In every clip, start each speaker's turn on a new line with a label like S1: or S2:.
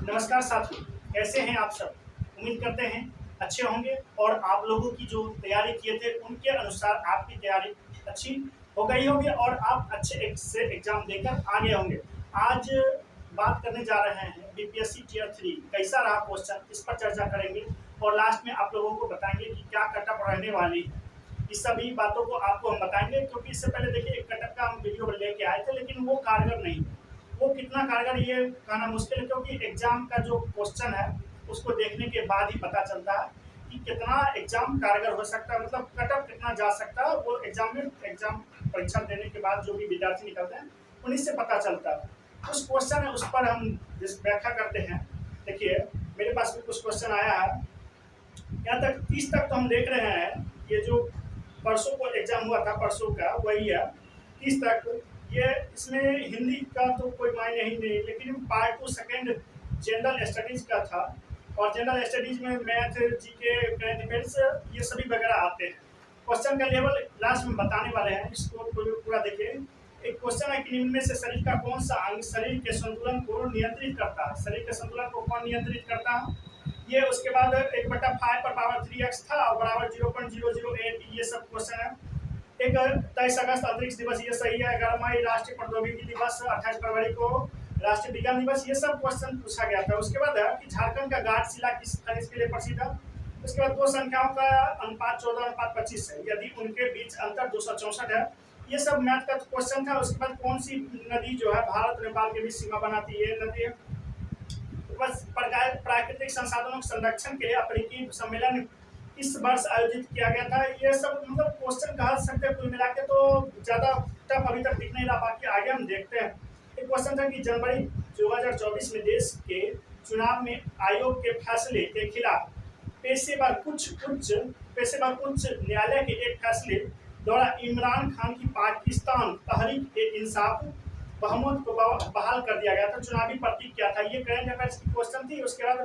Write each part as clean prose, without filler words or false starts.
S1: नमस्कार साथियों, कैसे हैं आप सब? उम्मीद करते हैं अच्छे होंगे और आप लोगों की जो तैयारी किए थे उनके अनुसार आपकी तैयारी अच्छी हो गई होगी और आप अच्छे एक से एग्जाम देकर आगे होंगे। आज बात करने जा रहे हैं बीपीएससी टियर 3 कैसा रहा क्वेश्चन, इस पर चर्चा करेंगे और लास्ट में आप लोगों को बताएंगे कि क्या कटअप रहने वाली है। इस सभी बातों को आपको हम बताएंगे क्योंकि इससे पहले देखिए एक कटअप का हम वीडियो लेके आए थे लेकिन वो कारगर नहीं। वो कितना कारगर ये कहना मुश्किल है क्योंकि एग्जाम का जो क्वेश्चन है उसको देखने के बाद ही पता चलता है कि कितना एग्जाम कारगर हो सकता है, मतलब कटअप कितना जा सकता है। वो एग्जाम परीक्षा देने के बाद जो भी विद्यार्थी निकलते हैं उन्हीं से पता चलता है। कुछ क्वेश्चन है उस पर हम जिस व्याख्या करते हैं। देखिए मेरे पास भी कुछ क्वेश्चन आया है, यहाँ तक 30 तक तो हम देख रहे हैं। ये जो परसों को एग्जाम हुआ था परसों का वही है 30 तक। ये इसमें हिंदी का तो कोई मायने ही नहीं, लेकिन पार्ट 2 सेकेंड जनरल स्टडीज का था और जनरल स्टडीज में मैथ, जीके, करंट अफेयर्स ये सभी वगैरह आते हैं। क्वेश्चन का लेवल लास्ट में बताने वाले हैं, इसको पूरा देखिए। एक क्वेश्चन है कि निम्न में से शरीर का कौन सा अंग शरीर के संतुलन को नियंत्रित करता है? शरीर के संतुलन को कौन नियंत्रित करता है? ये उसके बाद 1/5 पर पावर 3x था और बराबर 0.008 ये सब क्वेश्चन है। एक 23 अगस्त अंतरिक्ष दिवस ये सही है। 11 मई राष्ट्रीय प्रौद्योगिकी दिवस, 28 फरवरी को राष्ट्रीय विज्ञान दिवस, ये सब क्वेश्चन पूछा गया था। उसके बाद है कि झारखंड का घाटशिला किस खनिज के लिए प्रसिद्ध है? उसके बाद दो संख्याओं का अनुपात 14:25 है यदि उनके बीच अंतर 264 है। ये सब मैथ का क्वेश्चन था। उसके बाद कौन सी नदी जो है भारत नेपाल के बीच सीमा बनाती है? नदी है। बस प्राकृतिक संसाधनों के संरक्षण के लिए अफ्रीकी सम्मेलन इस वर्ष आयोजित किया गया था। ये सब मतलब क्वेश्चन कहा सकते हैं कुल मिला के तो ज्यादा टफ अभी तक दिख नहीं रहा, बाकी आगे हम देखते हैं। एक क्वेश्चन था कि जनवरी 2024 में देश के चुनाव में आयोग के फैसले के खिलाफ पेशेवर उच्च न्यायालय के एक फैसले द्वारा इमरान खान की पाकिस्तान तहरीक ए इंसाफ बहुमत को बहाल कर दिया गया था। चुनावी प्रतीक क्या था? ये करंट अफेयर्स की क्वेश्चन थी। उसके बाद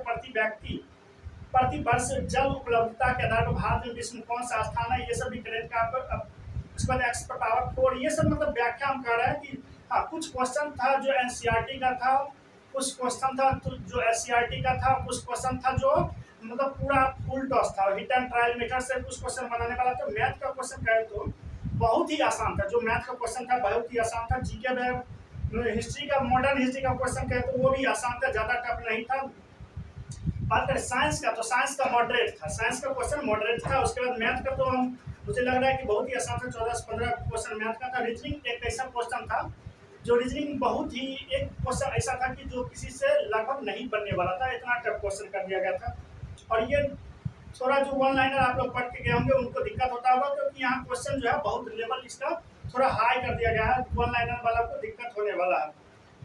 S1: प्रति वर्ष जल उपलब्धता के आधार पर भारत में विश्व में कौन सा स्थान है? ये सब भी करंट का। उसके बाद x पर पावर 4 ये सब मतलब व्याख्या हम कर रहे हैं कि हाँ कुछ क्वेश्चन था जो एनसीईआरटी का था, कुछ क्वेश्चन था जो एससीईआरटी का था, कुछ क्वेश्चन था जो मतलब पूरा फुल टॉस था, हिट एंड ट्रायल मेथड से कुछ क्वेश्चन बनाने वाला था। मैथ का क्वेश्चन कहे तो बहुत ही आसान था। जो मैथ का क्वेश्चन था बहुत ही आसान था। जीके में हिस्ट्री का, मॉडर्न हिस्ट्री का क्वेश्चन कहे तो वो भी आसान था, ज्यादा टफ नहीं था। बात करें साइंस का तो साइंस का मॉडरेट था, साइंस का क्वेश्चन मॉडरेट था। उसके बाद मैथ का तो मुझे लग रहा है कि बहुत ही आसान था, 14 से 15 क्वेश्चन मैथ का था। रीजनिंग एक ऐसा क्वेश्चन था जो रीजनिंग बहुत ही एक क्वेश्चन ऐसा था कि जो किसी से लगभग नहीं बनने वाला था, इतना टफ क्वेश्चन कर दिया गया था। और ये थोड़ा जो वन लाइनर आप लोग पढ़ के गए होंगे उनको दिक्कत होता होगा क्योंकि यहाँ क्वेश्चन जो है बहुत लेवल इसका थोड़ा हाई कर दिया गया है, वन लाइनर वाला को दिक्कत होने वाला है।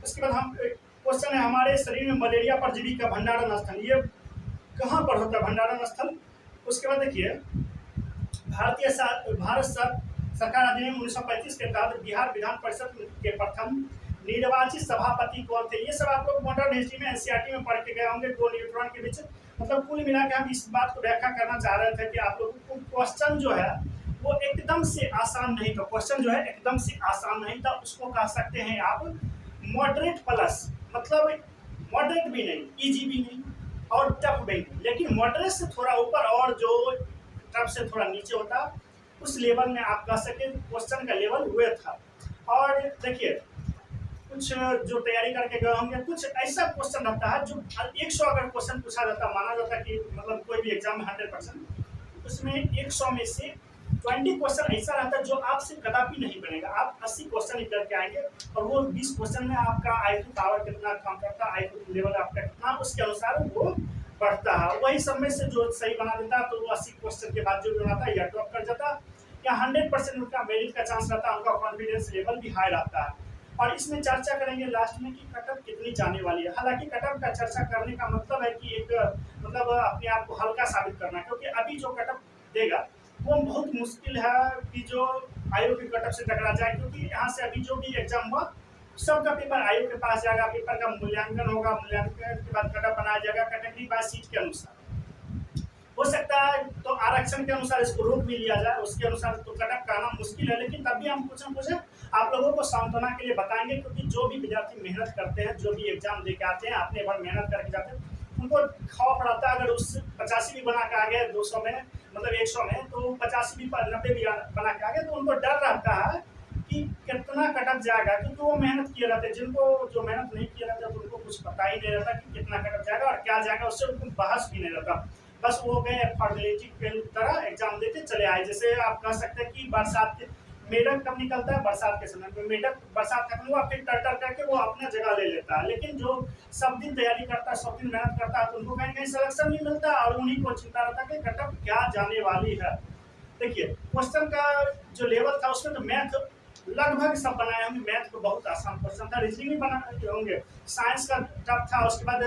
S1: उसके बाद हम क्वेश्चन है हमारे शरीर में मलेरिया परजीवी का भंडारण स्थल ये कहाँ पर होता है? भंडारण स्थल। उसके बाद देखिए भारत सरकार अधिनियम 1935 के तहत बिहार विधान परिषद के प्रथम निर्वाचित सभापति कौन थे? ये सब आप लोग मॉडर्न हिस्ट्री में एनसीईआरटी में पढ़ के गए होंगे। दो न्यूट्रॉन के बीच मतलब कुल मिला के हम इस बात को व्याख्या करना चाह रहे थे कि आप लोगों को क्वेश्चन जो है वो एकदम से आसान नहीं था। क्वेश्चन जो है एकदम से आसान नहीं था, उसको कह सकते हैं आप मॉडरेट प्लस, मतलब मॉडरेट भी नहीं, इजी भी नहीं और टफ भी नहीं, लेकिन मॉडरेट से थोड़ा ऊपर और जो टफ से थोड़ा नीचे होता उस लेवल में आप कह सके क्वेश्चन का लेवल हुए था। और देखिए कुछ जो तैयारी करके गए होंगे कुछ ऐसा क्वेश्चन रहता है जो 100 अगर क्वेश्चन पूछा जाता माना जाता कि मतलब कोई भी एग्जाम में 100% उसमें 100 में से 20 क्वेश्चन ऐसा रहता है जो आपसे कदापि नहीं बनेगा। आप 80 क्वेश्चन करके आएंगे और वो 20 क्वेश्चन में आपका आईक्यू पावर कितना काम करता है, आईक्यू लेवल आपका कितना, उसके अनुसार वो बढ़ता है। वही सब में से जो सही बना देता है तो वो 80 क्वेश्चन के बाद जो भी बनाता है या टॉप कर जाता या 100% उनका मेरिट का चांस रहता है, उनका कॉन्फिडेंस लेवल भी हाई रहता है। और इसमें चर्चा करेंगे लास्ट में कि कटअप कितनी जाने वाली है। हालांकि कटअप का चर्चा करने का मतलब है कि एक मतलब अपने आप को हल्का साबित करना, क्योंकि अभी जो कटअप देगा वो बहुत मुश्किल है कि जो आयोग के कटअप से टकरा जाए, क्योंकि यहाँ से अभी जो भी एग्जाम हुआ सबका पेपर आयोग के पास जाएगा, पेपर का मूल्यांकन होगा, मूल्यांकन के बाद कटअप बनाया जाएगा कैटेगरी बाय सीट के अनुसार। हो सकता है तो आरक्षण के अनुसार इसको रोक भी लिया जाए, उसके अनुसार तो कटअप का आना मुश्किल है, लेकिन तब भी हम कुछ न कुछ आप लोगों को सांत्वना के लिए बताएंगे, क्योंकि जो भी विद्यार्थी मेहनत करते हैं, जो भी एग्जाम दे के आते हैं, अपने भर मेहनत करके जाते हैं, उनको खौफ रहता है अगर उस 85 भी बना के आ गए 200 में, मतलब 100 में, तो 85 भी 90 भी बना के आ गए, तो उनको डर रहता है कि कितना कटअप जाएगा, क्योंकि वो मेहनत किए रहते हैं। जिनको जो मेहनत नहीं किए रहते तो उनको कुछ पता ही नहीं रहता कि कितना कटअप जाएगा और क्या जाएगा, उससे उनको बहस भी नहीं रहता। बस वो गए फॉर्मेलिटी के तरह एग्जाम देते चले आए। जैसे आप कह सकते हैं कि बरसात के मेढक कब निकलता है, बरसात के समय में। मेढक बरसात खत्म हुआ फिर टर करके वो अपना जगह ले लेता है, लेकिन जो सब दिन तैयारी करता है, सब दिन मेहनत करता है, तो उनको कहीं कहीं सिलेक्शन नहीं मिलता और उन्हीं को चिंता रहता है कि कटअप क्या जाने वाली है। देखिए क्वेश्चन का जो लेवल था उसमें तो मैथ लगभग सब बनाए होंगे, मैथ तो बहुत आसान क्वेश्चन था, रीजनिंग भी बनाए होंगे, साइंस का टफ था, उसके बाद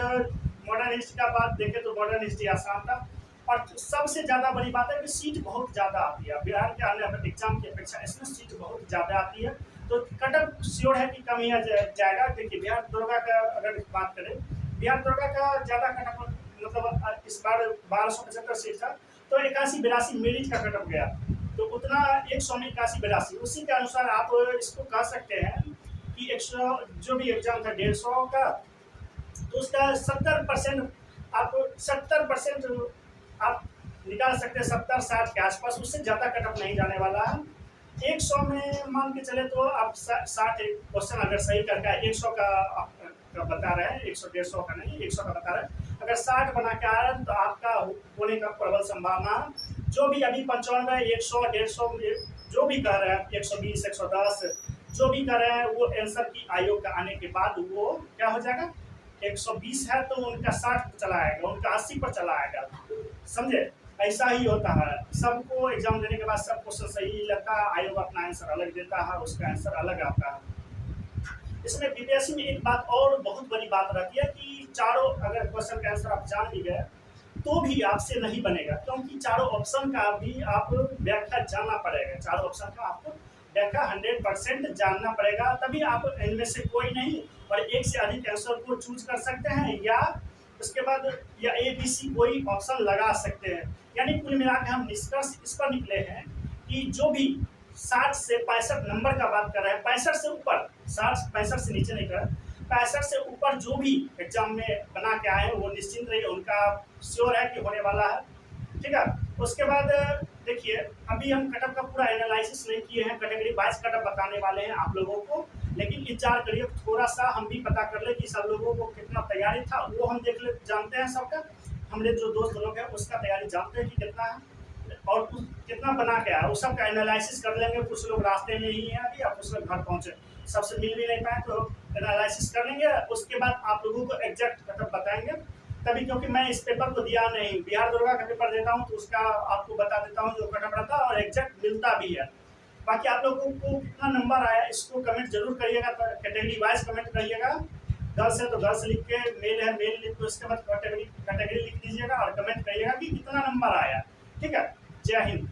S1: मॉडर्न हिस्ट्री का बात देखें तो मॉडर्न हिस्ट्री आसान था। और सबसे ज़्यादा बड़ी बात है कि सीट बहुत ज़्यादा आती है बिहार के अन्य एग्जाम की अपेक्षा, इसमें सीट बहुत ज़्यादा आती है, तो कटअप श्योर है कि कम ही जाएगा। देखिए बिहार दुर्गा का अगर बात करें, बिहार दुर्गा का ज़्यादा कटअप मतलब इस बार 1275 सीट था, तो 81-82 मेरिट का कटअप गया, तो उतना 100 में 81-82, उसी के अनुसार आप इसको कह सकते हैं कि 100 जो भी एग्जाम था 150 का, तो उसका 70% आप 70% आप निकाल सकते हैं, 70-60 के आसपास, उससे ज़्यादा कटअप नहीं जाने वाला है। 100 में मान के चले तो आप 60 क्वेश्चन अगर सही करके 100 का बता रहे हैं, 100-150 का नहीं, 100 का बता रहे हैं, अगर 60 बना के आ रहे हैं तो आपका होने का प्रबल संभावना है। जो भी अभी 95, 100, 150 जो भी कह रहे हैं, 120, 110 जो भी कह रहे हैं, वो आंसर की आयोग का आने के बाद वो क्या हो जाएगा, 120 है तो उनका 60 पर चला आएगा, उनका 80 पर चला आएगा, समझे। ऐसा ही होता है, सबको एग्जाम देने के बाद सब क्वेश्चन सही लगता है, आयोग अपना आंसर अलग देता है, उसका आंसर अलग आता है। इसमें बीपीएससी में एक बात और बहुत बड़ी बात रहती है कि चारों अगर क्वेश्चन का आंसर आप जान भी गए तो भी आपसे नहीं बनेगा, क्योंकि चारों ऑप्शन का भी आप व्याख्या जानना पड़ेगा, चारों ऑप्शन का आपको व्याख्या 100% जानना पड़ेगा, तभी आप इनमें से कोई नहीं और एक से अधिक आंसर को चूज कर सकते हैं, या उसके बाद या ABC कोई ऑप्शन लगा सकते हैं। यानी कुल मिलाकर हम निष्कर्ष इस पर निकले हैं कि जो भी 60 से 65 नंबर का बात कर रहे हैं, 65 से ऊपर, 65 से नीचे नहीं कर, 65 से ऊपर जो भी एग्जाम में बना के आए हैं वो निश्चिंत रहिए, उनका श्योर है कि होने वाला है, ठीक है। उसके बाद देखिए अभी हम कटअप का पूरा एनालिसिस नहीं किए हैं, कैटेगरी वाइज कटअप बताने वाले हैं आप लोगों को, लेकिन इंतजार करिए थोड़ा सा, हम भी पता कर ले कि सब लोगों को कितना तैयारी था, वो हम देख ले, जानते हैं सबका, हमने जो दोस्त लोग हैं उसका तैयारी जानते हैं कि कितना है और कितना बना के आया, वो सब का एनालिसिस कर लेंगे। कुछ लोग रास्ते में ही हैं अभी, और कुछ लोग घर पहुँचे, सबसे मिल भी नहीं पाए, तो एनालिसिस कर लेंगे, उसके बाद आप लोगों को एग्जैक्ट कटअप बताएंगे तभी, क्योंकि मैं इस पेपर को दिया नहीं, बिहार दुर्गा का पेपर देता हूँ तो उसका आपको बता देता हूँ जो कटअप रहता है और एग्जैक्ट मिलता भी है। बाकी आप लोगों को कितना नंबर आया इसको कमेंट जरूर करिएगा, कैटेगरी वाइज कमेंट करिएगा, गर्ल्स है तो गर्ल्स लिख के, मेल है मेल लिख के, उसके बाद कैटेगरी लिख दीजिएगा और कमेंट करिएगा कि कितना नंबर आया, ठीक है। जय हिंद।